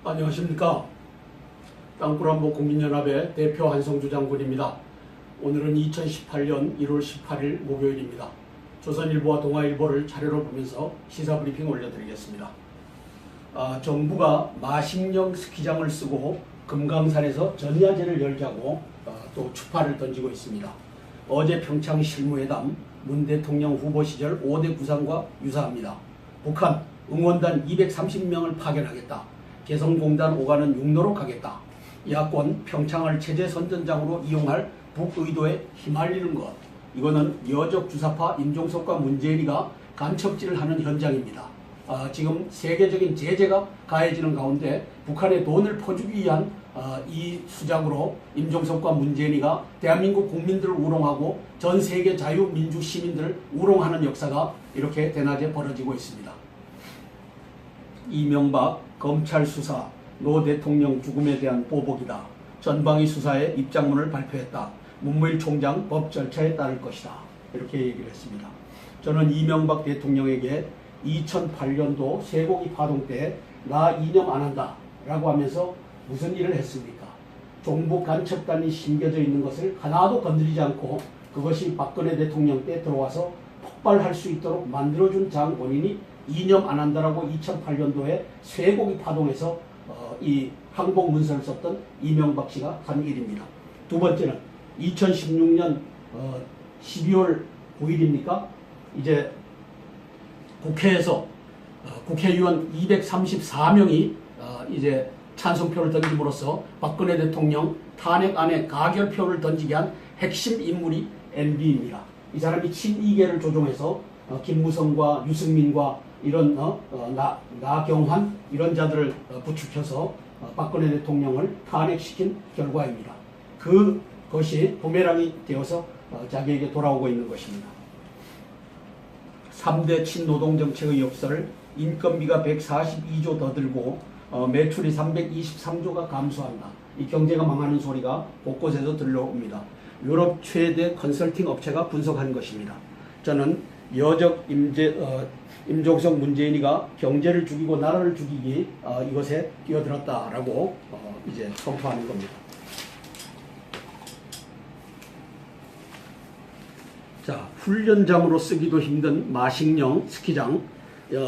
안녕하십니까. 땅굴한복 국민연합의 대표 한성주 장군입니다. 오늘은 2018년 1월 18일 목요일입니다. 조선일보와 동아일보를 차례로 보면서 시사브리핑 올려드리겠습니다. 정부가 마식령 스키장을 쓰고 금강산에서 전야제를 열자고 또 추파를 던지고 있습니다. 어제 평창 실무회담 문 대통령 후보 시절 5대 구상과 유사합니다. 북한 응원단 230명을 파견하겠다. 개성공단 오가는 육로로 가겠다. 야권 평창을 체제 선전장으로 이용할 북의도에 휘말리는 것. 이거는 여적 주사파 임종석과 문재인이가 간첩질을 하는 현장입니다. 지금 세계적인 제재가 가해지는 가운데 북한에 돈을 퍼주기 위한 이 수작으로 임종석과 문재인이가 대한민국 국민들을 우롱하고 전 세계 자유민주 시민들을 우롱하는 역사가 이렇게 대낮에 벌어지고 있습니다. 이명박 검찰 수사 노 대통령 죽음에 대한 보복이다. 전방위 수사의 입장문을 발표했다. 문무일 총장 법 절차에 따를 것이다. 이렇게 얘기를 했습니다. 저는 이명박 대통령에게 2008년도 쇠고기 파동 때 나 이념 안 한다 라고 하면서 무슨 일을 했습니까? 종북 간첩단이 심겨져 있는 것을 하나도 건드리지 않고 그것이 박근혜 대통령 때 들어와서 폭발할 수 있도록 만들어준 장본인이 이념 안 한다라고 2008년도에 쇠고기 파동에서 이 항복 문서를 썼던 이명박 씨가 한 일입니다. 두 번째는 2016년 12월 9일입니까? 이제 국회에서 국회의원 234명이 이제 찬성표를 던짐으로써 박근혜 대통령 탄핵안에 가결표를 던지게 한 핵심 인물이 MB입니다. 이 사람이 친이계를 조종해서 김무성과 유승민과 이런 나경환 이런 자들을 부추겨서 박근혜 대통령을 탄핵시킨 결과입니다. 그것이 부메랑이 되어서 자기에게 돌아오고 있는 것입니다. 3대 친노동정책의 역사를 인건비가 142조 더 들고 매출이 323조가 감소한다. 이 경제가 망하는 소리가 곳곳에서 들려옵니다. 유럽 최대 컨설팅 업체가 분석한 것입니다. 저는 여적 임종석 문재인이가 경제를 죽이고 나라를 죽이기 이것에 뛰어들었다라고 이제 선포하는 겁니다. 자, 훈련장으로 쓰기도 힘든 마식령 스키장,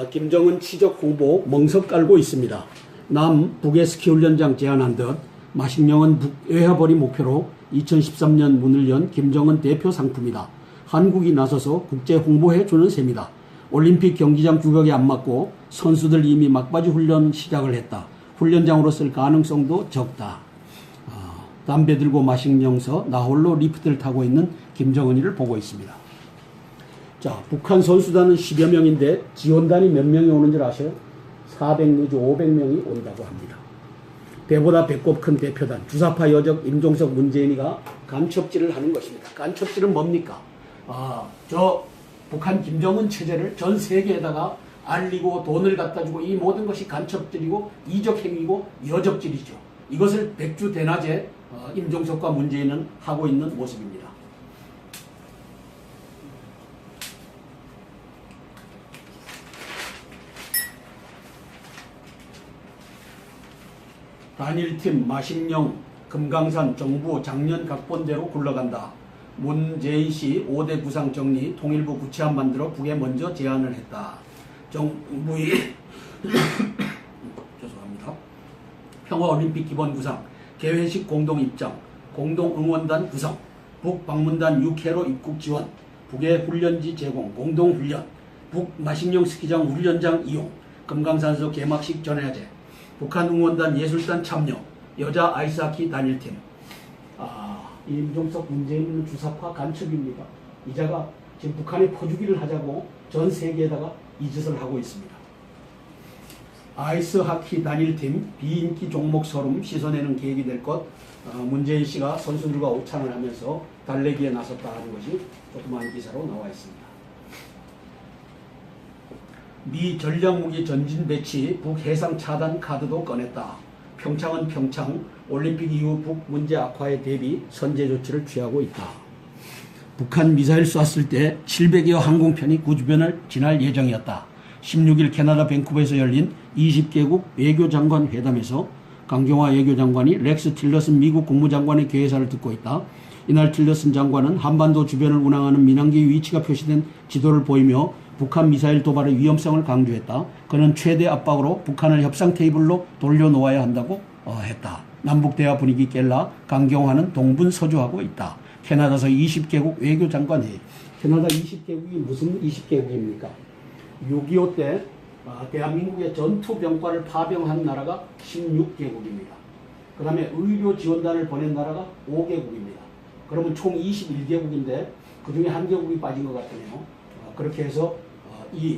김정은 치적 후보 멍석 깔고 있습니다. 남 북의 스키 훈련장 제안한 듯 마식령은 북외화벌이 목표로 2013년 문을 연 김정은 대표 상품이다. 한국이 나서서 국제 홍보해 주는 셈이다. 올림픽 경기장 규격에 안 맞고 선수들 이미 막바지 훈련 시작을 했다. 훈련장으로 쓸 가능성도 적다. 담배 들고 마식령서 나홀로 리프트를 타고 있는 김정은이를 보고 있습니다. 자, 북한 선수단은 10여 명인데 지원단이 몇 명이 오는 줄 아세요? 400 내지 500명이 온다고 합니다. 배보다 배꼽 큰 대표단, 주사파 여적 임종석 문재인이가 간첩질을 하는 것입니다. 간첩질은 뭡니까? 저 북한 김정은 체제를 전 세계에다가 알리고 돈을 갖다 주고 이 모든 것이 간첩질이고 이적 행위고 여적질이죠. 이것을 백주 대낮에 임종석과 문재인은 하고 있는 모습입니다. 단일팀 마식령 금강산 정부 작년 각본대로 굴러간다. 문재인 씨 5대 구상 정리 통일부 구체안 만들어 북에 먼저 제안을 했다. 정부의 죄송합니다. 평화올림픽 기본 구상 개회식 공동 입장 공동 응원단 구성 북 방문단 6회로 입국 지원 북의 훈련지 제공 공동 훈련 북 마식령 스키장 훈련장 이용 금강산서 개막식 전야제 북한 응원단 예술단 참여 여자 아이스하키 단일팀. 임종석 문재인은 주사파 간첩입니다. 이자가 지금 북한에 퍼주기를 하자고 전 세계에다가 이 짓을 하고 있습니다. 아이스하키 단일팀 비인기 종목 서름 씻어내는 계획이 될 것. 문재인 씨가 선수들과 오찬을 하면서 달래기에 나섰다 하는 것이 조그마한 기사로 나와 있습니다. 미 전략무기 전진 배치 북 해상 차단 카드도 꺼냈다. 평창은 평창, 올림픽 이후 북 문제 악화에 대비 선제 조치를 취하고 있다. 북한 미사일 쐈을 때 700여 항공편이 구주변을 지날 예정이었다. 16일 캐나다 밴쿠버에서 열린 20개국 외교장관 회담에서 강경화 외교장관이 렉스 틸러슨 미국 국무장관의 개회사를 듣고 있다. 이날 틸러슨 장관은 한반도 주변을 운항하는 민항기의 위치가 표시된 지도를 보이며 북한 미사일 도발의 위험성을 강조했다. 그는 최대 압박으로 북한을 협상 테이블로 돌려놓아야 한다고 했다. 남북대화 분위기 깰라 강경화는 동분서주하고 있다. 캐나다에서 20개국 외교장관 회의. 캐나다 20개국이 무슨 20개국입니까? 6.25 때 대한민국의 전투병과를 파병한 나라가 16개국입니다. 그 다음에 의료 지원단을 보낸 나라가 5개국입니다. 그러면 총 21개국인데 그 중에 한 개국이 빠진 것 같으네요. 그렇게 해서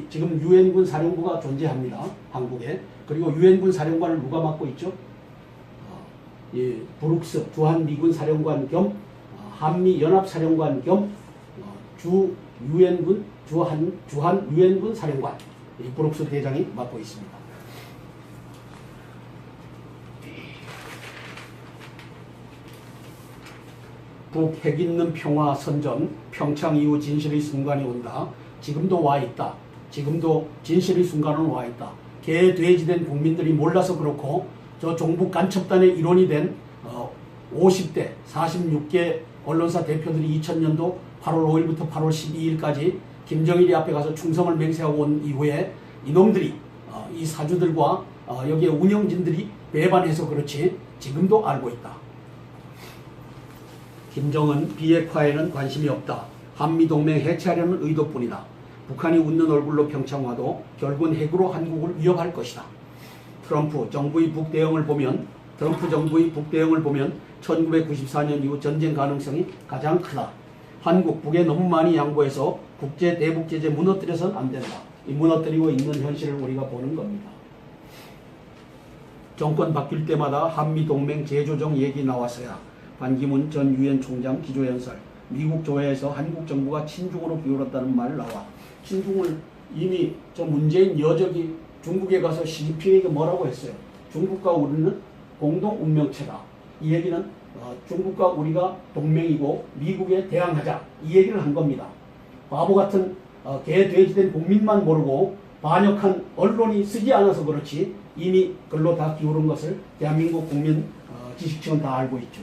지금 유엔군 사령부가 존재합니다. 한국에. 그리고 유엔군 사령관을 누가 맡고 있죠? 브룩스 주한미군 사령관 겸 한미연합사령관 겸 주한 유엔군 사령관 브룩스 대장이 맡고 있습니다. 북핵 있는 평화 선전, 평창 이후 진실의 순간이 온다. 지금도 와 있다. 지금도 진실의 순간은 와 있다. 개돼지된 국민들이 몰라서 그렇고 저 종북 간첩단의 일원이 된 50대 46개 언론사 대표들이 2000년도 8월 5일부터 8월 12일까지 김정일이 앞에 가서 충성을 맹세하고 온 이후에 이놈들이 이 사주들과 여기에 운영진들이 배반해서 그렇지 지금도 알고 있다. 김정은 비핵화에는 관심이 없다. 한미동맹 해체하려는 의도뿐이다. 북한이 웃는 얼굴로 평창 와도 결국은 핵으로 한국을 위협할 것이다. 트럼프 정부의 북대응을 보면 1994년 이후 전쟁 가능성이 가장 크다. 한국, 북에 너무 많이 양보해서 국제 대북 제재 무너뜨려서는 안 된다. 이 무너뜨리고 있는 현실을 우리가 보는 겁니다. 정권 바뀔 때마다 한미동맹 재조정 얘기 나왔어야 반기문 전 유엔 총장 기조연설, 미국 조회에서 한국 정부가 친중으로 기울었다는 말 나와. 친중을 이미 저 문재인 여적이 중국에 가서 시진핑에게 뭐라고 했어요? 중국과 우리는 공동 운명체다. 이 얘기는 중국과 우리가 동맹이고 미국에 대항하자. 이 얘기를 한 겁니다. 바보 같은 개돼지된 국민만 모르고 반역한 언론이 쓰지 않아서 그렇지 이미 글로 다 기울은 것을 대한민국 국민 지식층은 다 알고 있죠.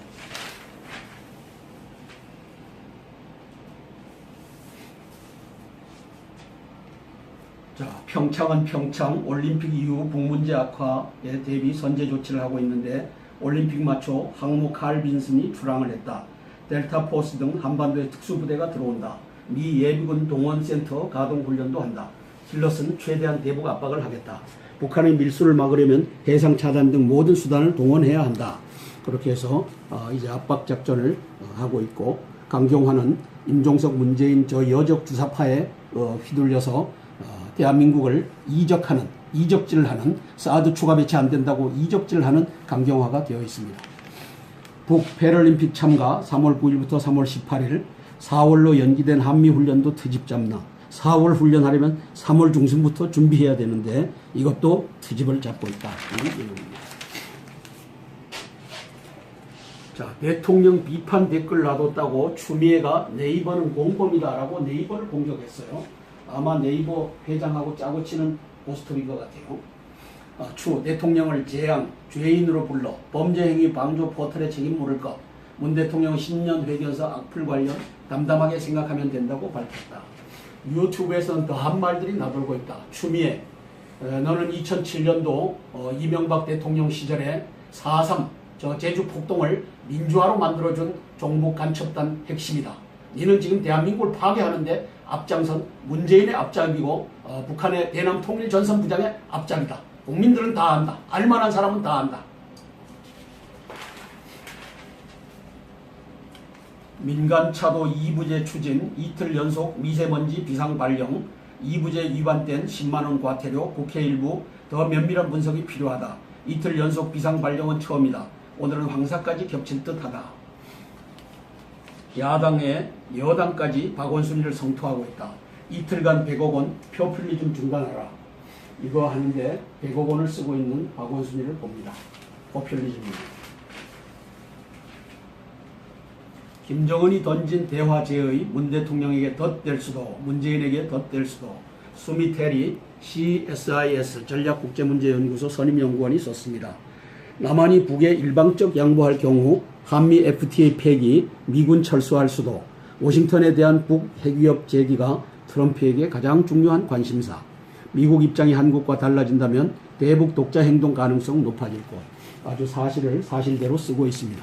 자, 평창은 평창 올림픽 이후 북문제 악화에 대비 선제 조치를 하고 있는데 올림픽 맞춰 항모 칼 빈슨이 출항을 했다. 델타 포스 등 한반도에 특수부대가 들어온다. 미 예비군 동원센터 가동훈련도 한다. 틸러스는 최대한 대북 압박을 하겠다. 북한의 밀수를 막으려면 해상 차단 등 모든 수단을 동원해야 한다. 그렇게 해서 이제 압박 작전을 하고 있고 강경화는 임종석 문재인 저 여적 주사파에 휘둘려서 대한민국을 이적질을 하는 사드 추가 배치 안 된다고 이적질을 하는 강경화가 되어 있습니다. 북 패럴림픽 참가 3월 9일부터 3월 18일 4월로 연기된 한미훈련도 트집 잡나. 4월 훈련하려면 3월 중순부터 준비해야 되는데 이것도 트집을 잡고 있다. 자, 대통령 비판 댓글 놔뒀다고 추미애가 네이버는 공범이다라고 네이버를 공격했어요. 아마 네이버 회장하고 짜고 치는 고스톱인 것 같아요. 추 대통령을 재앙, 죄인으로 불러 범죄행위 방조 포털에 책임 물을 것. 문 대통령 신년 회견서 악플 관련 담담하게 생각하면 된다고 밝혔다. 유튜브에서는 더한 말들이 나돌고 있다. 추미애, 너는 2007년도 이명박 대통령 시절에 4.3 저 제주 폭동을 민주화로 만들어준 종북 간첩단 핵심이다. 너는 지금 대한민국을 파괴하는데 앞장선 문재인의 앞장이고 북한의 대남 통일 전선 부장의 앞장이다. 국민들은 다 안다. 알만한 사람은 다 안다. 민간차도 2부제 추진, 이틀 연속 미세먼지 비상 발령, 2부제 위반된 10만원 과태료, 국회 일부 더 면밀한 분석이 필요하다. 이틀 연속 비상 발령은 처음이다. 오늘은 황사까지 겹칠 듯하다. 야당에 여당까지 박원순이를 성토하고 있다. 이틀간 100억 원 표퓰리즘 중단하라. 이거 하는데 100억 원을 쓰고 있는 박원순이를 봅니다. 포퓰리즘입니다. 김정은이 던진 대화 제의 문 대통령에게 덧댈 수도 문재인에게 덧댈 수도 수미 테리 CSIS 전략국제문제연구소 선임연구원이 썼습니다. 남한이 북에 일방적 양보할 경우 한미 FTA 폐기, 미군 철수할 수도, 워싱턴에 대한 북 핵위협 제기가 트럼프에게 가장 중요한 관심사. 미국 입장이 한국과 달라진다면 대북 독자 행동 가능성 높아질 것. 아주 사실을 사실대로 쓰고 있습니다.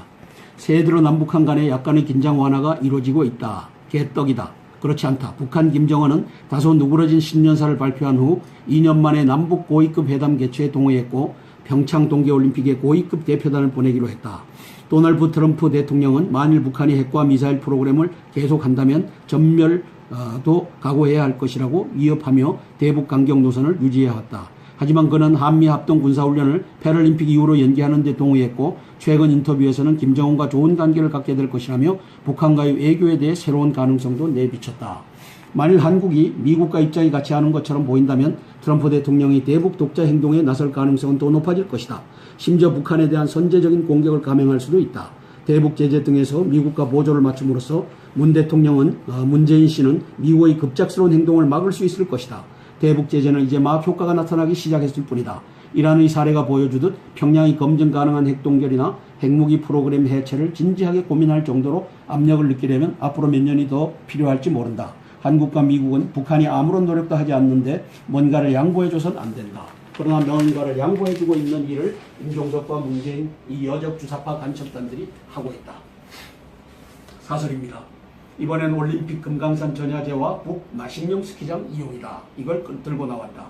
새해 들어 남북한 간에 약간의 긴장 완화가 이루어지고 있다. 개떡이다. 그렇지 않다. 북한 김정은은 다소 누그러진 신년사를 발표한 후 2년 만에 남북 고위급 회담 개최에 동의했고 평창 동계올림픽에 고위급 대표단을 보내기로 했다. 도널드 트럼프 대통령은 만일 북한이 핵과 미사일 프로그램을 계속한다면 전멸도 각오해야 할 것이라고 위협하며 대북 강경 노선을 유지해왔다. 하지만 그는 한미 합동 군사훈련을 패럴림픽 이후로 연기하는 데 동의했고 최근 인터뷰에서는 김정은과 좋은 관계를 갖게 될 것이라며 북한과의 외교에 대해 새로운 가능성도 내비쳤다. 만일 한국이 미국과 입장이 같이 하는 것처럼 보인다면 트럼프 대통령이 대북 독자 행동에 나설 가능성은 더 높아질 것이다. 심지어 북한에 대한 선제적인 공격을 감행할 수도 있다. 대북 제재 등에서 미국과 보조를 맞춤으로써 문재인 씨는 미국의 급작스러운 행동을 막을 수 있을 것이다. 대북 제재는 이제 막 효과가 나타나기 시작했을 뿐이다. 이란의 사례가 보여주듯 평양이 검증 가능한 핵동결이나 핵무기 프로그램 해체를 진지하게 고민할 정도로 압력을 느끼려면 앞으로 몇 년이 더 필요할지 모른다. 한국과 미국은 북한이 아무런 노력도 하지 않는데 뭔가를 양보해줘선 안 된다. 그러나 뭔가를 양보해주고 있는 일을 임종석과 문재인 이 여적 주사파 간첩단들이 하고 있다. 사설입니다. 이번엔 올림픽 금강산 전야제와 북 마식령 스키장 이용이다. 이걸 들고 나왔다.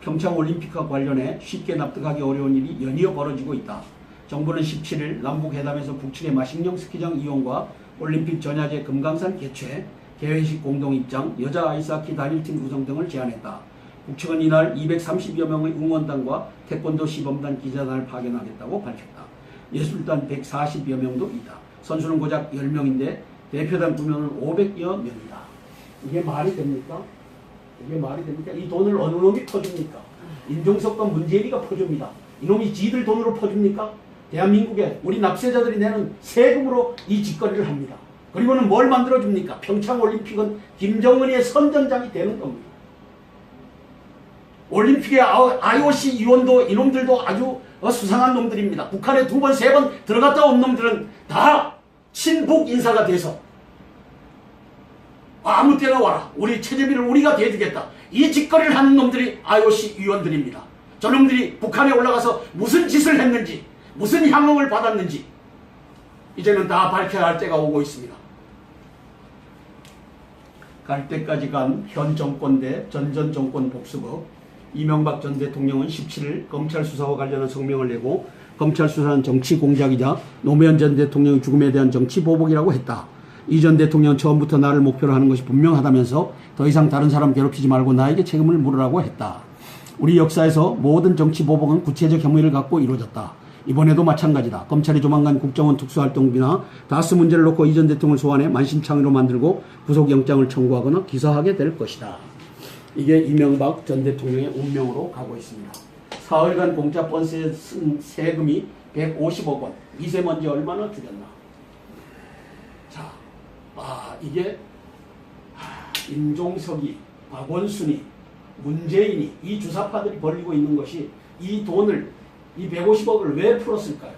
평창 올림픽과 관련해 쉽게 납득하기 어려운 일이 연이어 벌어지고 있다. 정부는 17일 남북회담에서 북측의 마식령 스키장 이용과 올림픽 전야제 금강산 개최, 개회식 공동입장, 여자 아이스하키 단일팀 구성 등을 제안했다. 북측은 이날 230여 명의 응원단과 태권도 시범단 기자단을 파견하겠다고 밝혔다. 예술단 140여 명도 있다. 선수는 고작 10명인데 대표단 구면은 500여 명이다. 이게 말이 됩니까? 이게 말이 됩니까? 이 돈을 어느 놈이 퍼줍니까? 임종석과 문재인이가 퍼줍니다. 이놈이 지들 돈으로 퍼줍니까? 대한민국에 우리 납세자들이 내는 세금으로 이 짓거리를 합니다. 그리고는 뭘 만들어줍니까? 평창올림픽은 김정은의 선전장이 되는 겁니다. 올림픽의 IOC 위원도 이놈들도 아주 수상한 놈들입니다. 북한에 2번, 3번 들어갔다 온 놈들은 다 친북 인사가 돼서 아무 때나 와라. 우리 체제비를 우리가 대주겠다. 이 짓거리를 하는 놈들이 IOC 위원들입니다. 저놈들이 북한에 올라가서 무슨 짓을 했는지, 무슨 향응을 받았는지 이제는 다 밝혀야 할 때가 오고 있습니다. 갈 때까지 간 현 정권 대 전전 정권 복수법. 이명박 전 대통령은 17일 검찰 수사와 관련한 성명을 내고 검찰 수사는 정치 공작이자 노무현 전 대통령의 죽음에 대한 정치 보복이라고 했다. 이 전 대통령은 처음부터 나를 목표로 하는 것이 분명하다면서 더 이상 다른 사람 괴롭히지 말고 나에게 책임을 물으라고 했다. 우리 역사에서 모든 정치 보복은 구체적 혐의를 갖고 이루어졌다. 이번에도 마찬가지다. 검찰이 조만간 국정원 특수활동비나 다스 문제를 놓고 이 전 대통령을 소환해 만신창이로 만들고 구속영장을 청구하거나 기소하게 될 것이다. 이게 이명박 전 대통령의 운명으로 가고 있습니다. 사흘간 공짜 번스에 쓴 세금이 150억 원. 미세먼지 얼마나 줄였나. 자, 이게 임종석이, 박원순이, 문재인이 이 주사파들이 벌리고 있는 것이 이 돈을, 이 150억을 왜 풀었을까요?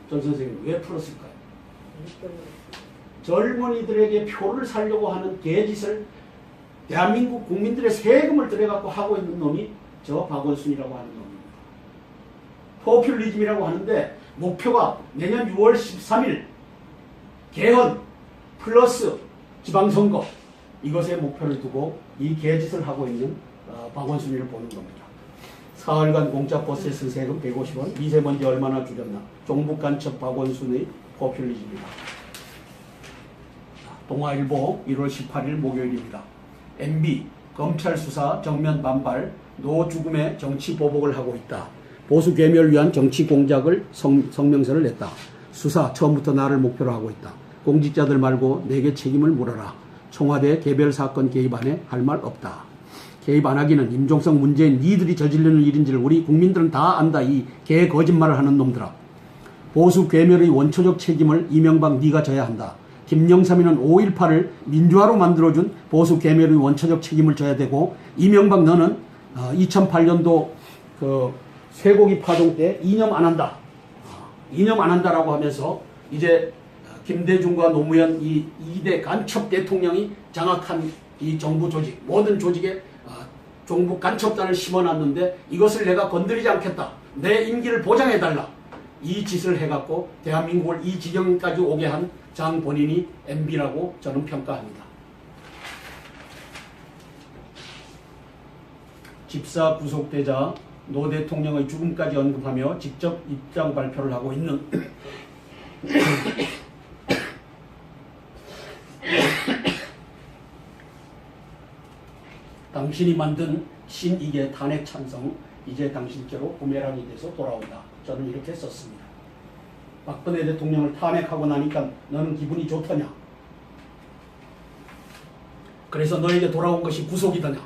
전 선생님, 왜 풀었을까요? 젊은이들에게 표를 살려고 하는 개짓을 대한민국 국민들의 세금을 들여갖고 하고 있는 놈이 저 박원순이라고 하는 놈입니다. 포퓰리즘이라고 하는데 목표가 내년 6월 13일 개헌 플러스 지방선거, 이것에 목표를 두고 이 개짓을 하고 있는 박원순이를 보는 겁니다. 사흘간 공짜 버스에 쓴 세금 150원, 미세먼지 얼마나 줄였나. 종북간첩 박원순의 포퓰리즘입니다. 동아일보 1월 18일 목요일입니다. MB 검찰 수사 정면 반발, 노 죽음의 정치 보복을 하고 있다. 보수 괴멸을 위한 정치 공작을 성명서를 냈다. 수사 처음부터 나를 목표로 하고 있다. 공직자들 말고 내게 책임을 물어라. 청와대 개별 사건 개입 안에 할 말 없다. 개입 안 하기는 임종석, 문재인 니들이 저지르는 일인지를 우리 국민들은 다 안다. 이 개 거짓말을 하는 놈들아. 보수 괴멸의 원초적 책임을 이명박 네가 져야 한다. 김영삼이는 5.18을 민주화로 만들어준 보수 괴멸의 원초적 책임을 져야 되고, 이명박 너는 2008년도 그 쇠고기 파동 때 이념 안 한다. 이념 안 한다라고 하면서 이제 김대중과 노무현 이 2대 간첩 대통령이 장악한 이 정부 조직, 모든 조직에 정부 간첩단을 심어놨는데 이것을 내가 건드리지 않겠다. 내 임기를 보장해달라. 이 짓을 해갖고 대한민국을 이 지경까지 오게 한 장 본인이 MB라고 저는 평가합니다. 집사 구속되자 노 대통령의 죽음까지 언급하며 직접 입장 발표를 하고 있는 당신이 만든 신이계 탄핵 찬성, 이제 당신께로 부메랑이 돼서 돌아온다. 저는 이렇게 썼습니다. 박근혜 대통령을 탄핵하고 나니까 너는 기분이 좋더냐? 그래서 너에게 돌아온 것이 구속이더냐?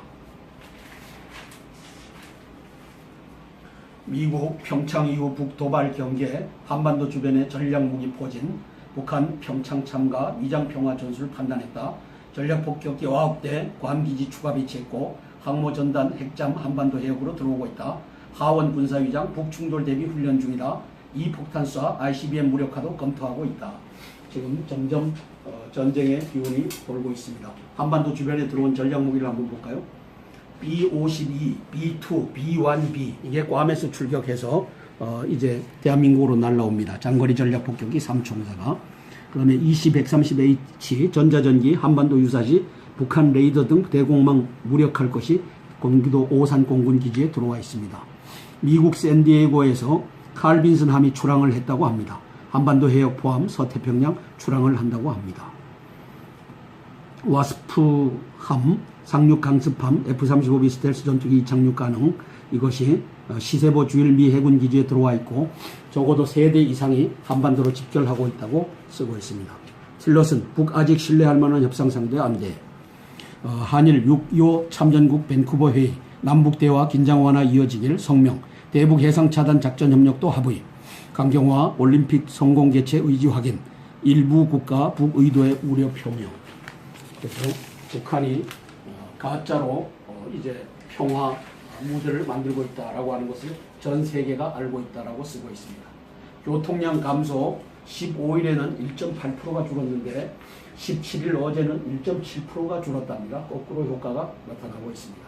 미국 평창 이후 북도발 경계, 한반도 주변의 전략무기 포진, 북한 평창 참가, 위장평화 전술을 판단했다. 전략폭격기 9대, 괌기지 추가 배치했고 항모전단 핵잠 한반도 해역으로 들어오고 있다. 하원 군사위장 북충돌 대비 훈련 중이다. 이 폭탄 쏴 ICBM 무력화도 검토하고 있다. 지금 점점 전쟁의 기운이 돌고 있습니다. 한반도 주변에 들어온 전략무기를 한번 볼까요? B-52, B-2, B-1B 이게 괌에서 출격해서 이제 대한민국으로 날라옵니다. 장거리 전략폭격기 3총사가. 그 다음에 20-130H 전자전기 한반도 유사시 북한 레이더 등 대공망 무력할 것이 경기도 오산 공군기지에 들어와 있습니다. 미국 샌디에이고에서 칼 빈슨 함이 출항을 했다고 합니다. 한반도 해역 포함 서태평양 출항을 한다고 합니다. 와스프함, 상륙 강습함, F-35B 스텔스 전투기 착륙 가능. 이것이 시세보 주일 미 해군 기지에 들어와 있고 적어도 3대 이상이 한반도로 집결하고 있다고 쓰고 있습니다. 틸러슨, 북 아직 신뢰할 만한 협상 상대 안 돼. 한일 6.25 참전국 밴쿠버 회의, 남북 대화 긴장 완화 이어지길 성명, 대북 해상 차단 작전 협력도 합의, 강경화 올림픽 성공 개최 의지 확인, 일부 국가 북의도의 우려 표명. 그래서 북한이 가짜로 이제 평화 무드를 만들고 있다라고 하는 것을 전 세계가 알고 있다라고 쓰고 있습니다. 교통량 감소 15일에는 1.8%가 줄었는데 17일 어제는 1.7%가 줄었답니다. 거꾸로 효과가 나타나고 있습니다.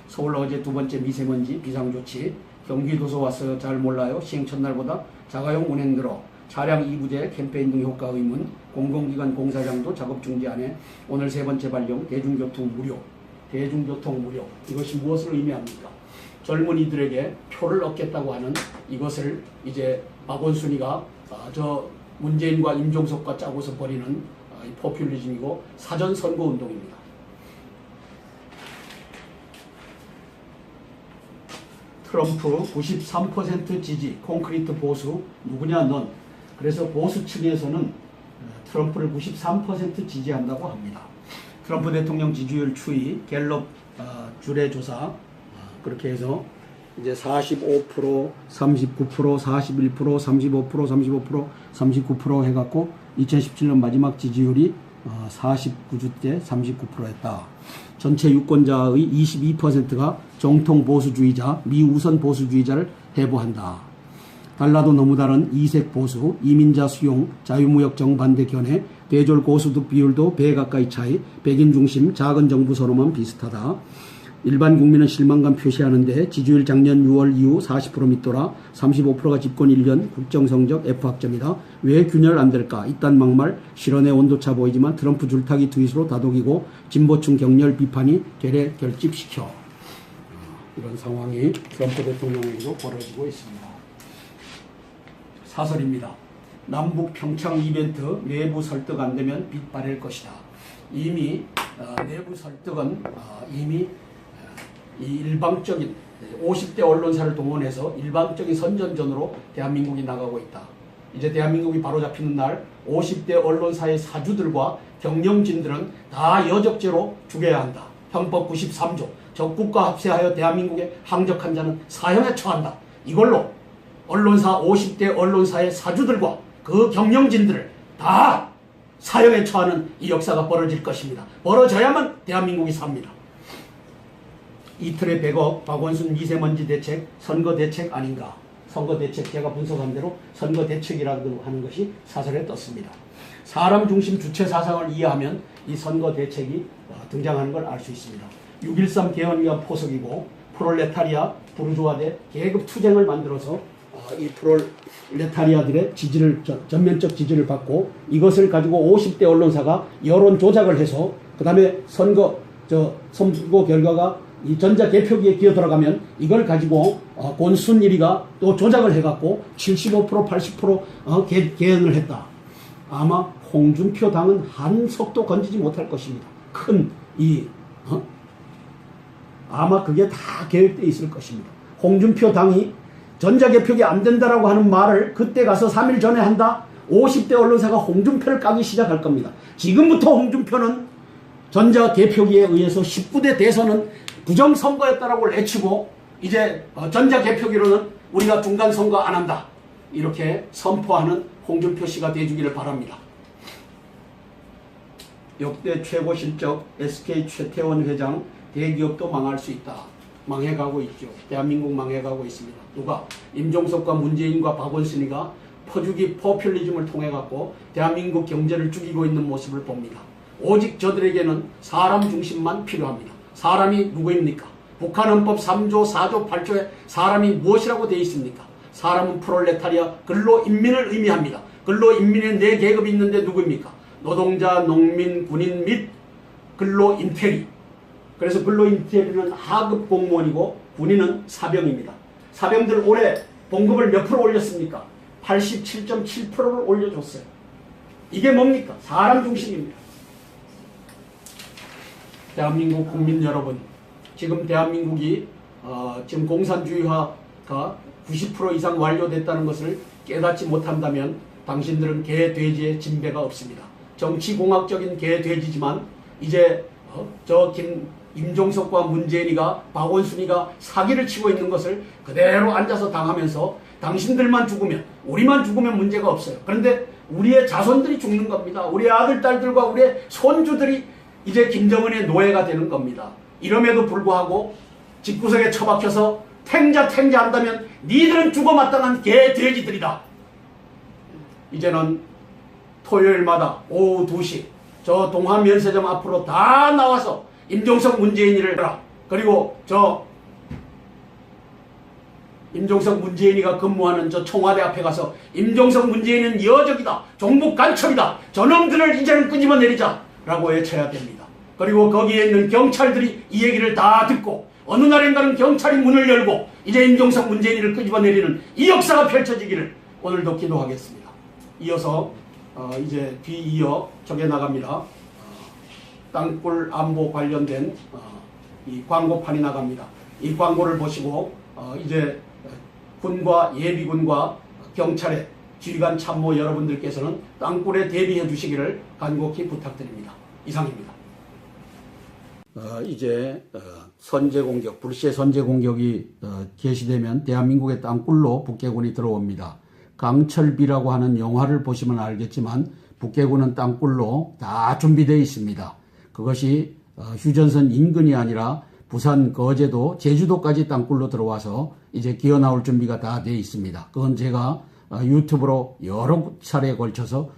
서울 어제 두 번째 미세먼지 비상조치, 경기도서 와서 잘 몰라요. 시행 첫날보다 자가용 운행 늘어, 차량 2부제 캠페인 등 효과 의문, 공공기관 공사장도 작업 중지 안에 오늘 세 번째 발령, 대중교통 무료. 대중교통 무료. 이것이 무엇을 의미합니까? 젊은이들에게 표를 얻겠다고 하는 이것을 이제 박원순이가 저 문재인과 임종석과 짜고서 벌이는 포퓰리즘이고 사전 선거 운동입니다. 트럼프 93% 지지, 콘크리트 보수, 누구냐 넌. 그래서 보수 층에서는 트럼프를 93% 지지한다고 합니다. 트럼프 대통령 지지율 추이, 갤럽 주례 조사, 그렇게 해서 이제 45%, 39%, 41%, 35%, 39% 해갖고 2017년 마지막 지지율이 49주 때 39%였다. 전체 유권자의 22%가 정통 보수주의자, 미우선 보수주의자를 해부한다. 달라도 너무 다른 이색 보수, 이민자 수용, 자유무역 정반대 견해, 대졸 고소득 비율도 배 가까이 차이, 백인 중심 작은 정부 서로만 비슷하다. 일반 국민은 실망감 표시하는데 지지율 작년 6월 이후 40% 밑돌아 35%가 집권 1년 국정성적 F학점이다. 왜 균열 안 될까? 이딴 막말, 실언의 온도차 보이지만 트럼프 줄타기 트윗으로 다독이고 진보층 격렬 비판이 되레 결집시켜. 이런 상황이 트럼프 대통령에게도 벌어지고 있습니다. 사설입니다. 남북 평창 이벤트 내부 설득 안 되면 빚 바랄 것이다. 이미 내부 설득은 이미 이 일방적인 50대 언론사를 동원해서 일방적인 선전전으로 대한민국이 나가고 있다. 이제 대한민국이 바로잡히는 날 50대 언론사의 사주들과 경영진들은 다 여적죄로 죽여야 한다. 형법 93조 적국과 합세하여 대한민국에 항적한 자는 사형에 처한다. 이걸로 언론사 50대 언론사의 사주들과 그 경영진들을 다 사형에 처하는 이 역사가 벌어질 것입니다. 벌어져야만 대한민국이 삽니다. 이틀의 100억 박원순 미세먼지 대책 선거 대책 아닌가. 선거 대책 제가 분석한 대로 선거 대책이라고 하는 것이 사설에 떴습니다. 사람 중심 주체 사상을 이해하면 이 선거 대책이 등장하는 걸 알 수 있습니다. 6.13 개헌위가 포석이고 프롤레타리아 부르주아대 계급 투쟁을 만들어서 이 프롤레타리아들의 지지를 전면적 지지를 받고 이것을 가지고 50대 언론사가 여론 조작을 해서 그 다음에 선거 결과가 이 전자개표기에 기어 들어가면 이걸 가지고 권순일이가 또 조작을 해갖고 75% 80% 개헌을 했다. 아마 홍준표 당은 한 석도 건지지 못할 것입니다. 아마 그게 다 계획되어 있을 것입니다. 홍준표 당이 전자개표기 안 된다라고 하는 말을 그때 가서 3일 전에 한다? 50대 언론사가 홍준표를 까기 시작할 겁니다. 지금부터 홍준표는 전자개표기에 의해서 19대 대선은 부정선거였다라고 외치고 이제 전자개표기로는 우리가 중간선거 안 한다. 이렇게 선포하는 홍준표 씨가 돼주기를 바랍니다. 역대 최고 실적 SK 최태원 회장 대기업도 망할 수 있다. 망해가고 있죠. 대한민국 망해가고 있습니다. 누가? 임종석과 문재인과 박원순이가 퍼주기 포퓰리즘을 통해 갖고 대한민국 경제를 죽이고 있는 모습을 봅니다. 오직 저들에게는 사람 중심만 필요합니다. 사람이 누구입니까? 북한헌법 3조, 4조, 8조에 사람이 무엇이라고 되어 있습니까? 사람은 프롤레타리아, 근로인민을 의미합니다. 근로인민의 4계급이 있는데 누구입니까? 노동자, 농민, 군인 및 근로인테리. 그래서 근로인테리는 하급 공무원이고 군인은 사병입니다. 사병들 올해 봉급을 몇 프로 올렸습니까? 87.7%를 올려줬어요. 이게 뭡니까? 사람 중심입니다. 대한민국 국민 여러분, 지금 대한민국이 지금 공산주의화가 90% 이상 완료됐다는 것을 깨닫지 못한다면 당신들은 개, 돼지의 진배가 없습니다. 정치공학적인 개, 돼지지만 이제 임종석과 문재인이가 박원순이가 사기를 치고 있는 것을 그대로 앉아서 당하면서 당신들만 죽으면 우리만 죽으면 문제가 없어요. 그런데 우리의 자손들이 죽는 겁니다. 우리 아들, 딸들과 우리의 손주들이 이제 김정은의 노예가 되는 겁니다. 이럼에도 불구하고 집구석에 처박혀서 탱자 한다면 니들은 죽어마땅한 개, 돼지들이다. 이제는 토요일마다 오후 2시 저 동화면세점 앞으로 다 나와서 임종석 문재인이를 해라. 그리고 임종석 문재인이가 근무하는 저 청와대 앞에 가서 임종석 문재인은 여적이다. 종북 간첩이다. 저놈들을 이제는 끄집어내리자 라고 외쳐야 됩니다. 그리고 거기에 있는 경찰들이 이 얘기를 다 듣고 어느 날인가는 경찰이 문을 열고 이제 임종석 문재인이를 끄집어내리는 이 역사가 펼쳐지기를 오늘도 기도하겠습니다. 이어서 이제 뒤이어 저게 나갑니다. 땅굴 안보 관련된 이 광고판이 나갑니다. 이 광고를 보시고 이제 군과 예비군과 경찰의 지휘관 참모 여러분들께서는 땅굴에 대비해 주시기를 간곡히 부탁드립니다. 이상입니다. 이제 선제 공격, 불시에 선제 공격이 개시되면 대한민국의 땅굴로 북괴군이 들어옵니다. 강철비라고 하는 영화를 보시면 알겠지만 북괴군은 땅굴로 다 준비되어 있습니다. 그것이 휴전선 인근이 아니라 부산, 거제도, 제주도까지 땅굴로 들어와서 이제 기어 나올 준비가 다 되어 있습니다. 그건 제가 유튜브로 여러 차례에 걸쳐서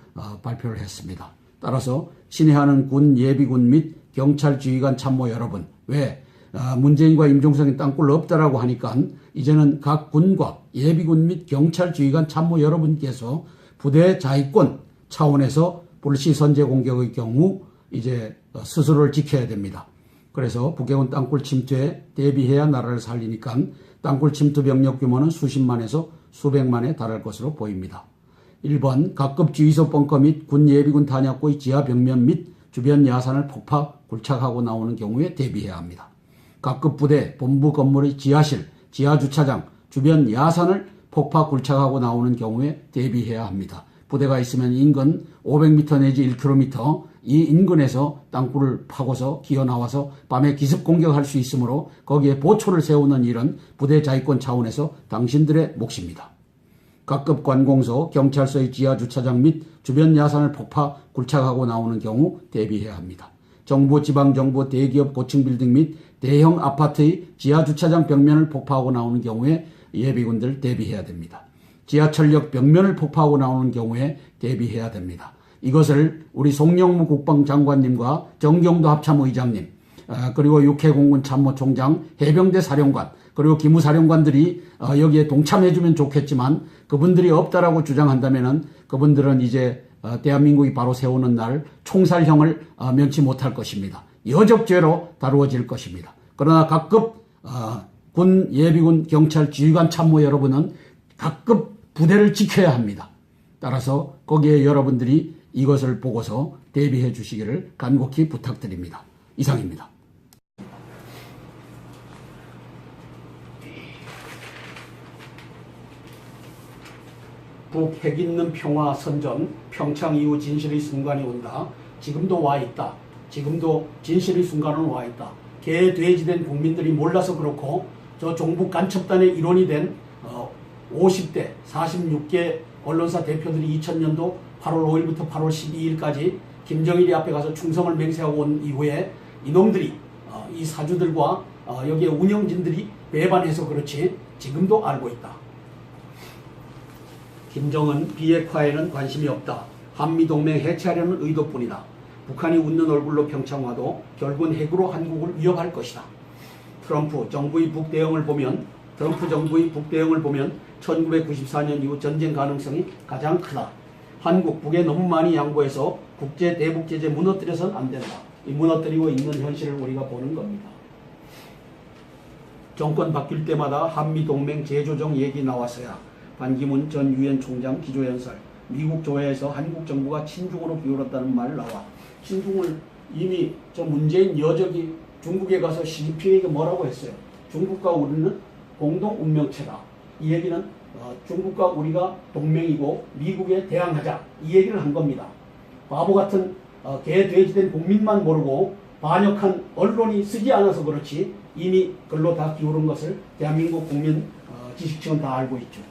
발표를 했습니다. 따라서 친애하는 군, 예비군 및 경찰 지휘관 참모 여러분, 왜 문재인과 임종석이 땅굴로 없다라고 하니까 이제는 각 군과 예비군 및 경찰 지휘관 참모 여러분께서 부대 자위권 차원에서 불시 선제 공격의 경우 이제 스스로를 지켜야 됩니다. 그래서 북괴군 땅굴 침투에 대비해야 나라를 살리니까 땅굴 침투 병력 규모는 수십만에서 수백만에 달할 것으로 보입니다. 1번 각급 지휘소 벙커 및 군 예비군 탄약고의 지하 벽면 및 주변 야산을 폭파, 굴착하고 나오는 경우에 대비해야 합니다. 각급 부대, 본부 건물의 지하실, 지하주차장, 주변 야산을 폭파, 굴착하고 나오는 경우에 대비해야 합니다. 부대가 있으면 인근 500m 내지 1km 이 인근에서 땅굴을 파고서 기어 나와서 밤에 기습 공격할 수 있으므로 거기에 보초를 세우는 일은 부대 자위권 차원에서 당신들의 몫입니다. 각급 관공서, 경찰서의 지하주차장 및 주변 야산을 폭파, 굴착하고 나오는 경우 대비해야 합니다. 정부, 지방정부, 대기업 고층 빌딩 및 대형 아파트의 지하주차장 벽면을 폭파하고 나오는 경우에 예비군들 대비해야 됩니다. 지하철역 벽면을 폭파하고 나오는 경우에 대비해야 됩니다. 이것을 우리 송영무 국방장관님과 정경도 합참의장님, 그리고 육해공군 참모총장, 해병대 사령관, 그리고 기무사령관들이 여기에 동참해주면 좋겠지만 그분들이 없다라고 주장한다면은 그분들은 이제 대한민국이 바로 세우는 날 총살형을 면치 못할 것입니다. 여적죄로 다루어질 것입니다. 그러나 각급 군, 예비군, 경찰, 지휘관 참모 여러분은 각급 부대를 지켜야 합니다. 따라서 거기에 여러분들이 이것을 보고서 대비해 주시기를 간곡히 부탁드립니다. 이상입니다. 북 핵 있는 평화 선전, 평창 이후 진실의 순간이 온다. 지금도 와 있다. 지금도 진실의 순간은 와 있다. 개돼지된 국민들이 몰라서 그렇고 저 종북 간첩단의 일원이 된 50대 46개 언론사 대표들이 2000년도 8월 5일부터 8월 12일까지 김정일이 앞에 가서 충성을 맹세하고 온 이후에 이놈들이 이 사주들과 여기에 운영진들이 배반해서 그렇지 지금도 알고 있다. 김정은 비핵화에는 관심이 없다. 한미동맹 해체하려는 의도뿐이다. 북한이 웃는 얼굴로 평창 와도 결국은 핵으로 한국을 위협할 것이다. 트럼프 정부의 북대응을 보면 1994년 이후 전쟁 가능성이 가장 크다. 한국, 북에 너무 많이 양보해서 국제 대북 제재 무너뜨려서는 안 된다. 이 무너뜨리고 있는 현실을 우리가 보는 겁니다. 정권 바뀔 때마다 한미동맹 재조정 얘기 나왔어야 반기문 전 유엔 총장 기조연설, 미국 조회에서 한국 정부가 친중으로 기울었다는 말 나와. 친중을 이미 저 문재인 여적이 중국에 가서 시진핑에게 뭐라고 했어요? 중국과 우리는 공동 운명체다. 이 얘기는 중국과 우리가 동맹이고 미국에 대항하자. 이 얘기를 한 겁니다. 바보 같은 개돼지된 국민만 모르고 반역한 언론이 쓰지 않아서 그렇지 이미 글로 다 기울은 것을 대한민국 국민 지식층은 다 알고 있죠.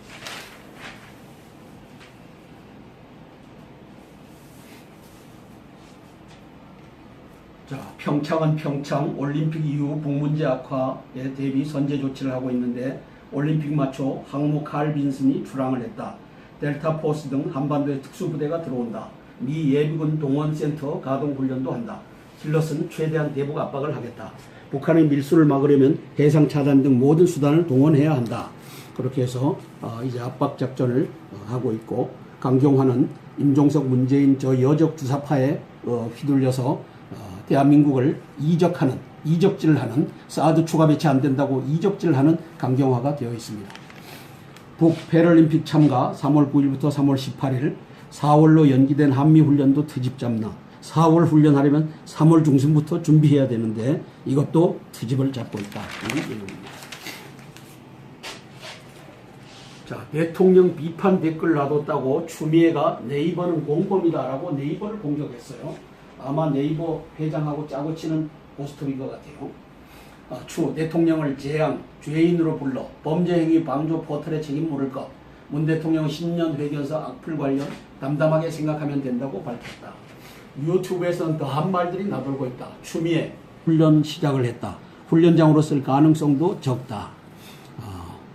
자, 평창은 평창, 올림픽 이후 북 문제 악화에 대비 선제 조치를 하고 있는데 올림픽 맞춰 항모 칼 빈슨이 출항을 했다. 델타 포스 등 한반도에 특수부대가 들어온다. 미 예비군 동원센터 가동 훈련도 한다. 틸러스는 최대한 대북 압박을 하겠다. 북한의 밀수를 막으려면 해상 차단 등 모든 수단을 동원해야 한다. 그렇게 해서 이제 압박 작전을 하고 있고, 강경화는 임종석 문재인 저 여적 주사파에 휘둘려서 대한민국을 이적질을 하는 사드 추가 배치 안 된다고 이적질을 하는 강경화가 되어 있습니다. 북 패럴림픽 참가 3월 9일부터 3월 18일 4월로 연기된 한미훈련도 트집 잡나. 4월 훈련하려면 3월 중순부터 준비해야 되는데 이것도 트집을 잡고 있다. 자, 대통령 비판 댓글 놔뒀다고 추미애가 네이버는 공범이다라고 네이버를 공격했어요. 아마 네이버 회장하고 짜고 치는 포스트인 것 같아요. 추 대통령을 재앙, 죄인으로 불러 범죄행위 방조 포털에 책임 물을 것. 문 대통령 신년 회견서 악플 관련 담담하게 생각하면 된다고 밝혔다. 유튜브에서는 더한 말들이 나돌고 있다. 추미애 훈련 시작을 했다. 훈련장으로 쓸 가능성도 적다.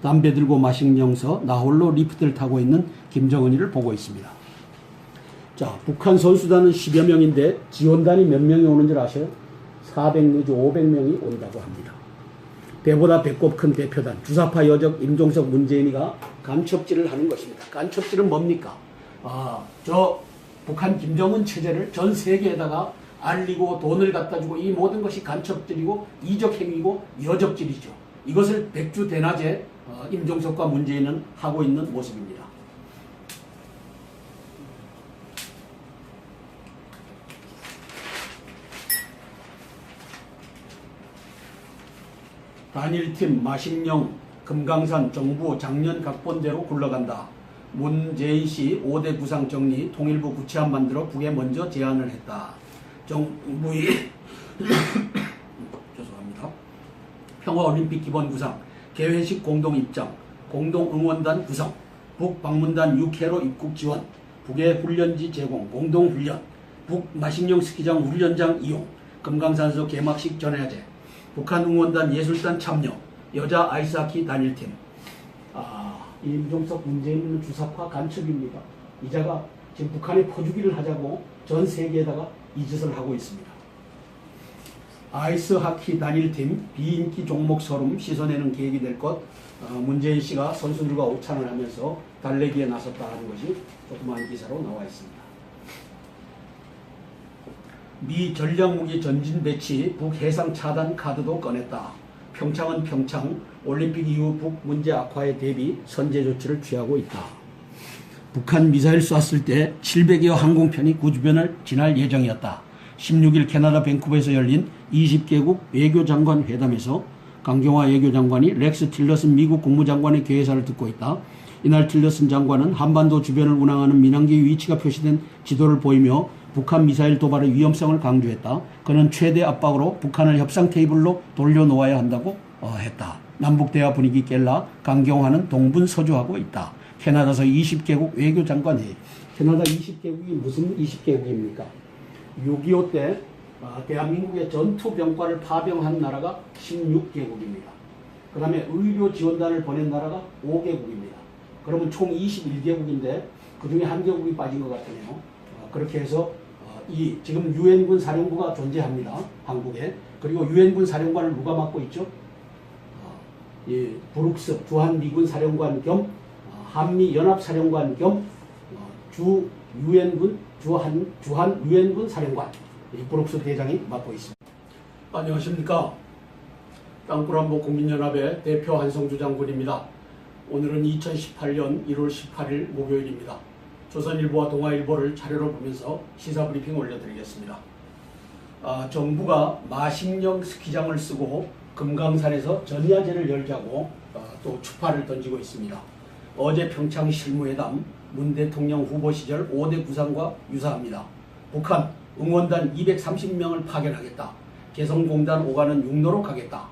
담배 들고 마식령서 나홀로 리프트를 타고 있는 김정은이를 보고 있습니다. 자, 북한 선수단은 10여 명인데 지원단이 몇 명이 오는 줄 아셔요? 400 내지 500명이 온다고 합니다. 배보다 배꼽 큰 대표단, 주사파 여적 임종석 문재인이가 간첩질을 하는 것입니다. 간첩질은 뭡니까? 저 북한 김정은 체제를 전 세계에다가 알리고 돈을 갖다 주고 이 모든 것이 간첩질이고 이적행위고 여적질이죠. 이것을 백주대낮에 임종석과 문재인은 하고 있는 모습입니다. 단일팀 마식령 금강산 정부 작년 각본대로 굴러간다. 문재인씨 5대 구상 정리 통일부 구체안 만들어 북에 먼저 제안을 했다. 정부의 죄송합니다. 평화올림픽 기본 구상 개회식 공동 입장 공동 응원단 구성 북방문단 6회로 입국 지원, 북의 훈련지 제공, 공동훈련, 북 마식령 스키장 훈련장 이용, 금강산소 개막식 전야제, 북한 응원단 예술단 참여, 여자 아이스하키 단일팀. 임종석 문재인 주사파 간첩입니다. 이자가 지금 북한에 퍼주기를 하자고 전 세계에다가 이 짓을 하고 있습니다. 아이스하키 단일팀 비인기 종목 서름 씻어내는 계획이 될 것, 문재인 씨가 선수들과 오찬을 하면서 달래기에 나섰다는 것이 조그마한 기사로 나와 있습니다. 미 전략무기 전진 배치 북 해상 차단 카드도 꺼냈다. 평창은 평창, 올림픽 이후 북 문제 악화에 대비 선제 조치를 취하고 있다. 북한 미사일 쐈을 때 700여 항공편이 그 주변을 지날 예정이었다. 16일 캐나다 밴쿠버에서 열린 20개국 외교장관 회담에서 강경화 외교장관이 렉스 틸러슨 미국 국무장관의 계획사를 듣고 있다. 이날 틸러슨 장관은 한반도 주변을 운항하는 민항기의 위치가 표시된 지도를 보이며 북한 미사일 도발의 위험성을 강조했다. 그는 최대 압박으로 북한을 협상 테이블로 돌려놓아야 한다고 했다. 남북대화 분위기 깰라 강경화는 동분서주하고 있다. 캐나다에서 20개국 외교장관 회의. 캐나다 20개국이 무슨 20개국입니까? 6.25 때 대한민국의 전투병과를 파병한 나라가 16개국입니다. 그 다음에 의료 지원단을 보낸 나라가 5개국입니다. 그러면 총 21개국인데 그 중에 한 개국이 빠진 것 같으네요. 그렇게 해서 지금 유엔군 사령부가 존재합니다. 한국에. 그리고 유엔군 사령관을 누가 맡고 있죠? 브룩스 주한미군 사령관 겸 한미연합사령관 겸 주한 유엔군 사령관 브룩스 대장이 맡고 있습니다. 안녕하십니까. 땅굴한복 국민연합의 대표 한성주 장군입니다. 오늘은 2018년 1월 18일 목요일입니다. 조선일보와 동아일보를 차례로 보면서 시사브리핑 올려드리겠습니다. 정부가 마식령 스키장을 쓰고 금강산에서 전야제를 열자고 또 추파를 던지고 있습니다. 어제 평창 실무회담 문 대통령 후보 시절 5대 구상과 유사합니다. 북한 응원단 230명을 파견하겠다. 개성공단 오가는 육로로 가겠다.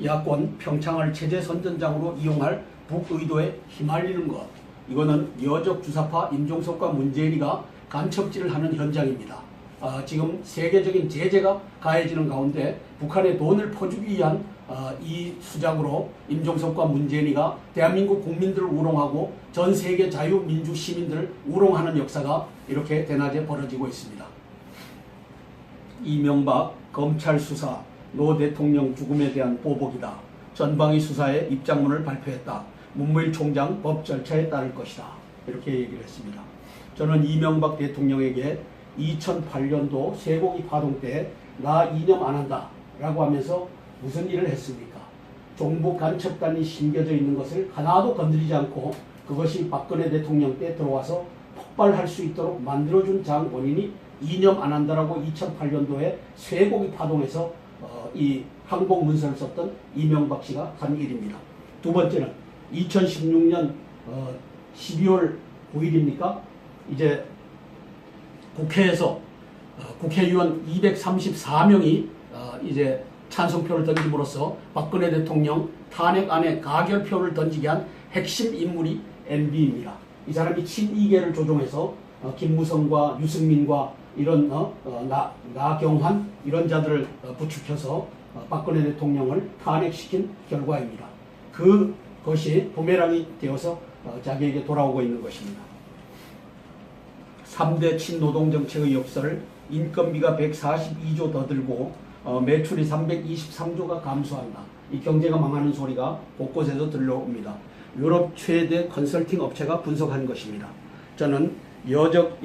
야권 평창을 체제 선전장으로 이용할 북의도에 휘말리는 것. 이거는 여적 주사파 임종석과 문재인이가 간첩질을 하는 현장입니다. 지금 세계적인 제재가 가해지는 가운데 북한에 돈을 퍼주기 위한 이 수작으로 임종석과 문재인이가 대한민국 국민들을 우롱하고 전 세계 자유민주 시민들을 우롱하는 역사가 이렇게 대낮에 벌어지고 있습니다. 이명박 검찰 수사 노 대통령 죽음에 대한 보복이다. 전방위 수사에 입장문을 발표했다. 문무일 총장 법 절차에 따를 것이다. 이렇게 얘기를 했습니다. 저는 이명박 대통령에게 2008년도 쇠고기 파동 때 나 이념 안 한다 라고 하면서 무슨 일을 했습니까? 종북 간첩단이 심겨져 있는 것을 하나도 건드리지 않고 그것이 박근혜 대통령 때 들어와서 폭발할 수 있도록 만들어준 장본인이 이념 안 한다라고 2008년도에 쇠고기 파동에서 이 항복 문서를 썼던 이명박 씨가 한 일입니다. 두 번째는 2016년 12월 9일입니까? 이제 국회에서 국회의원 234명이 이제 찬성표를 던짐으로써 박근혜 대통령 탄핵안에 가결표를 던지게 한 핵심 인물이 MB입니다. 이 사람이 친이계를 조종해서 김무성과 유승민과 이런 나경환 이런 자들을 부추겨서 박근혜 대통령을 탄핵시킨 결과입니다. 그것이 부메랑이 되어서 자기에게 돌아오고 있는 것입니다. 3대 친노동정책의 역사를 인건비가 142조 더 들고 매출이 323조가 감소한다. 이 경제가 망하는 소리가 곳곳에서 들려옵니다. 유럽 최대 컨설팅 업체가 분석한 것입니다. 저는 여적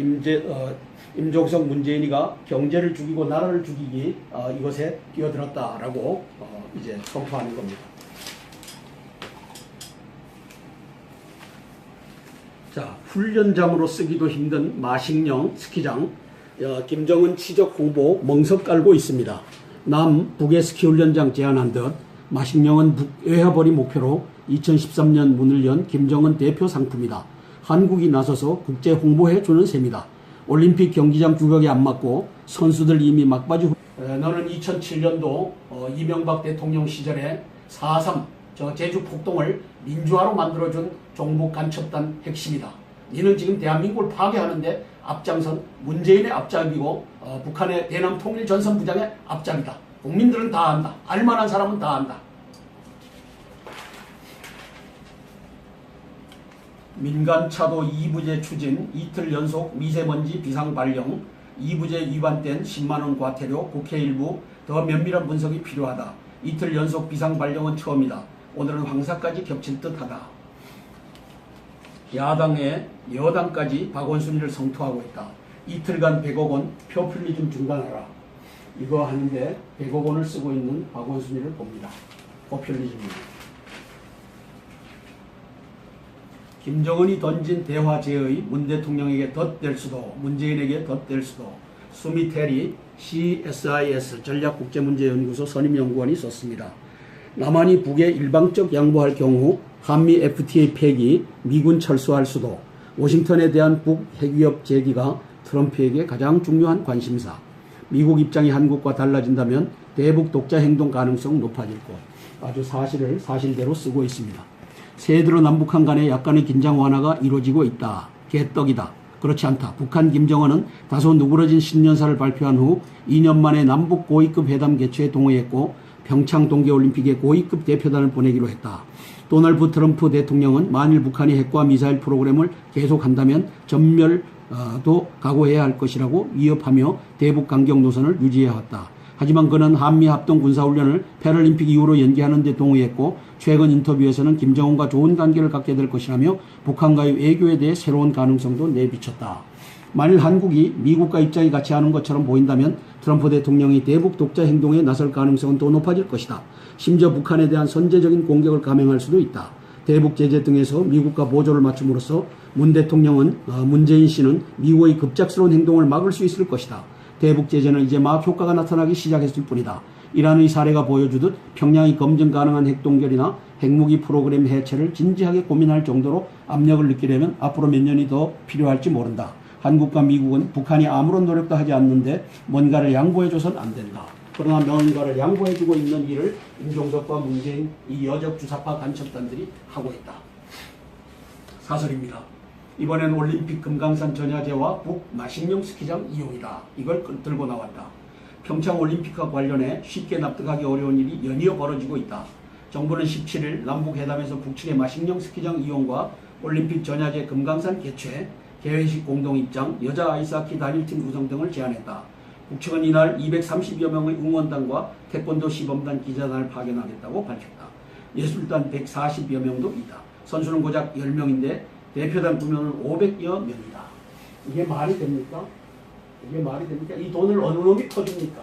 임종석 문재인이가 경제를 죽이고 나라를 죽이기 이것에 뛰어들었다라고 이제 선포하는 겁니다. 자, 훈련장으로 쓰기도 힘든 마식령 스키장, 김정은 치적 후보 멍석 깔고 있습니다. 남 북의 스키 훈련장 제안한 듯 마식령은 북외화벌이 목표로 2013년 문을 연 김정은 대표 상품이다. 한국이 나서서 국제 홍보해 주는 셈이다. 올림픽 경기장 규격에 안 맞고 선수들 이미 막바지 너는 2007년도 이명박 대통령 시절에 4.3 저 제주 폭동을 민주화로 만들어준 종북 간첩단 핵심이다. 니는 지금 대한민국을 파괴하는데 앞장선 문재인의 앞잡이고 북한의 대남 통일 전선 부장의 앞잡이다. 국민들은 다 안다. 알만한 사람은 다 안다. 민간차도 2부제 추진, 이틀 연속 미세먼지 비상 발령, 2부제 위반된 10만원 과태료, 국회 일부 더 면밀한 분석이 필요하다. 이틀 연속 비상 발령은 처음이다. 오늘은 황사까지 겹칠 듯하다. 야당에 여당까지 박원순이를 성토하고 있다. 이틀간 100억 원 표필리 좀 중단하라. 이거 하는데 100억 원을 쓰고 있는 박원순이를 봅니다. 포퓰리즘입니다. 김정은이 던진 대화제의 문 대통령에게 덧댈 수도 문재인에게 덧댈 수도 수미테리 CSIS 전략국제문제연구소 선임연구원이 썼습니다. 남한이 북에 일방적 양보할 경우 한미 FTA 폐기, 미군 철수할 수도, 워싱턴에 대한 북 핵위협 제기가 트럼프에게 가장 중요한 관심사. 미국 입장이 한국과 달라진다면 대북 독자 행동 가능성 높아질 것. 아주 사실을 사실대로 쓰고 있습니다. 새해 들어 남북한 간에 약간의 긴장 완화가 이루어지고 있다. 개떡이다. 그렇지 않다. 북한 김정은은 다소 누그러진 신년사를 발표한 후 2년 만에 남북 고위급 회담 개최에 동의했고 평창 동계올림픽에 고위급 대표단을 보내기로 했다. 도널드 트럼프 대통령은 만일 북한이 핵과 미사일 프로그램을 계속한다면 전멸도 각오해야 할 것이라고 위협하며 대북 강경 노선을 유지해왔다. 하지만 그는 한미합동 군사훈련을 패럴림픽 이후로 연기하는 데 동의했고 최근 인터뷰에서는 김정은과 좋은 관계를 갖게 될 것이라며 북한과의 외교에 대해 새로운 가능성도 내비쳤다. 만일 한국이 미국과 입장이 같이 하는 것처럼 보인다면 트럼프 대통령이 대북 독자 행동에 나설 가능성은 더 높아질 것이다. 심지어 북한에 대한 선제적인 공격을 감행할 수도 있다. 대북 제재 등에서 미국과 보조를 맞춤으로써 문재인 씨는 미국의 급작스러운 행동을 막을 수 있을 것이다. 대북 제재는 이제 막 효과가 나타나기 시작했을 뿐이다. 이란의 사례가 보여주듯 평양이 검증 가능한 핵동결이나 핵무기 프로그램 해체를 진지하게 고민할 정도로 압력을 느끼려면 앞으로 몇 년이 더 필요할지 모른다. 한국과 미국은 북한이 아무런 노력도 하지 않는데 뭔가를 양보해줘서는 안 된다. 그러나 뭔가를 양보해주고 있는 일을 임종석과 문재인 이 여적 주사파 간첩단들이 하고 있다. 사설입니다. 이번엔 올림픽 금강산 전야제와 북 마식령 스키장 이용이다. 이걸 들고 나왔다. 평창 올림픽과 관련해 쉽게 납득하기 어려운 일이 연이어 벌어지고 있다. 정부는 17일 남북회담에서 북측의 마식령 스키장 이용과 올림픽 전야제 금강산 개최, 개회식 공동입장, 여자 아이스하키 단일팀 구성 등을 제안했다. 북측은 이날 230여 명의 응원단과 태권도 시범단 기자단을 파견하겠다고 밝혔다. 예술단 140여 명도 있다. 선수는 고작 10명인데 대표단 구면은 500여 명이다. 이게 말이 됩니까? 이게 말이 됩니까? 이 돈을 어느 놈이 퍼줍니까?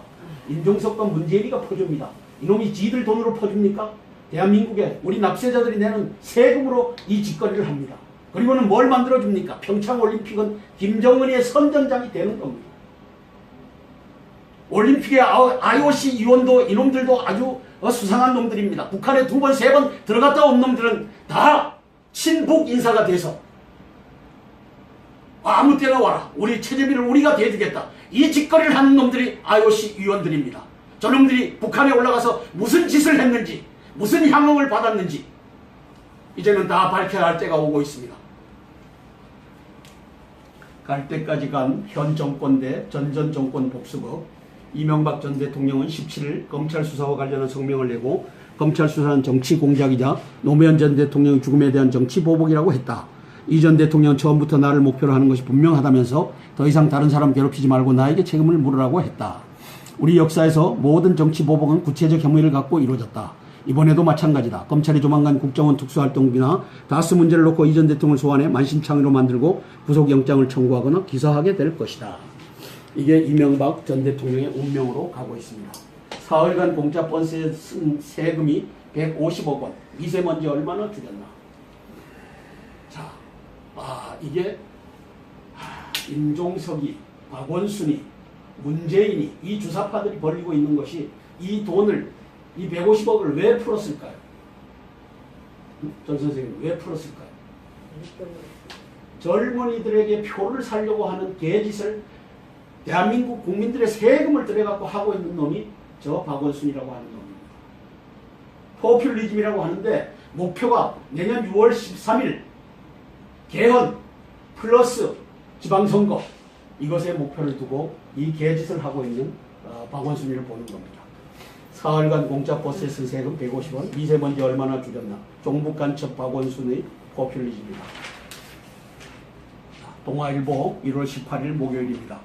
임종석과 문재인이가 퍼줍니다. 이놈이 지들 돈으로 퍼줍니까? 대한민국에 우리 납세자들이 내는 세금으로 이 짓거리를 합니다. 그리고는 뭘 만들어줍니까? 평창올림픽은 김정은의 선전장이 되는 겁니다. 올림픽의 IOC 위원도 이놈들도 아주 수상한 놈들입니다. 북한에 2번, 3번 들어갔다 온 놈들은 다 친북 인사가 돼서 아무 때나 와라. 우리 최재민을 우리가 대주겠다. 이 짓거리를 하는 놈들이 IOC 위원들입니다. 저놈들이 북한에 올라가서 무슨 짓을 했는지, 무슨 향응을 받았는지 이제는 다 밝혀야 할 때가 오고 있습니다. 갈 때까지 간 현 정권 대 전전 정권 복수법. 이명박 전 대통령은 17일 검찰 수사와 관련한 성명을 내고 검찰 수사는 정치 공작이자 노무현 전 대통령의 죽음에 대한 정치 보복이라고 했다. 이 전 대통령은 처음부터 나를 목표로 하는 것이 분명하다면서 더 이상 다른 사람 괴롭히지 말고 나에게 책임을 물으라고 했다. 우리 역사에서 모든 정치 보복은 구체적 혐의를 갖고 이루어졌다. 이번에도 마찬가지다. 검찰이 조만간 국정원 특수활동비나 다스 문제를 놓고 이 전 대통령을 소환해 만신창이로 만들고 구속영장을 청구하거나 기소하게 될 것이다. 이게 이명박 전 대통령의 운명으로 가고 있습니다. 사흘간 공짜 번스에 쓴 세금이 150억 원. 미세먼지 얼마나 줄였나. 자, 이게 임종석이, 박원순이, 문재인이 이 주사파들이 벌리고 있는 것이 이 돈을, 이 150억을 왜 풀었을까요? 전 선생님, 왜 풀었을까요? 젊은이들에게 표를 살려고 하는 개짓을 대한민국 국민들의 세금을 들여갖고 하고 있는 놈이 저 박원순이라고 하는 놈입니다. 포퓰리즘이라고 하는데 목표가 내년 6월 13일 개헌 플러스 지방선거, 이것에 목표를 두고 이 개짓을 하고 있는 박원순이를 보는 겁니다. 사흘간 공짜 버스에 쓴 세금 150원, 미세먼지 얼마나 줄였나. 종북 간첩 박원순의 포퓰리즘이다. 동아일보 1월 18일 목요일입니다.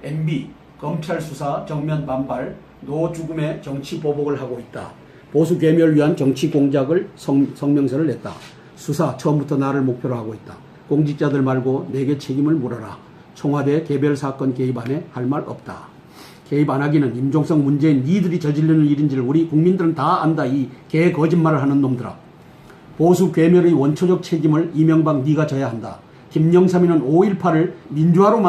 MB 검찰 수사 정면 반발, 노 죽음의 정치 보복을 하고 있다. 보수 괴멸을 위한 정치 공작을 성명서를 냈다. 수사 처음부터 나를 목표로 하고 있다. 공직자들 말고 내게 책임을 물어라. 청와대 개별 사건 개입 안에 할 말 없다. 개입 안 하기는 임종석 문재인 니들이 저지르는 일인지를 우리 국민들은 다 안다. 이 개 거짓말을 하는 놈들아. 보수 괴멸의 원초적 책임을 이명박 네가 져야 한다. 김영삼이는 5.18을 민주화로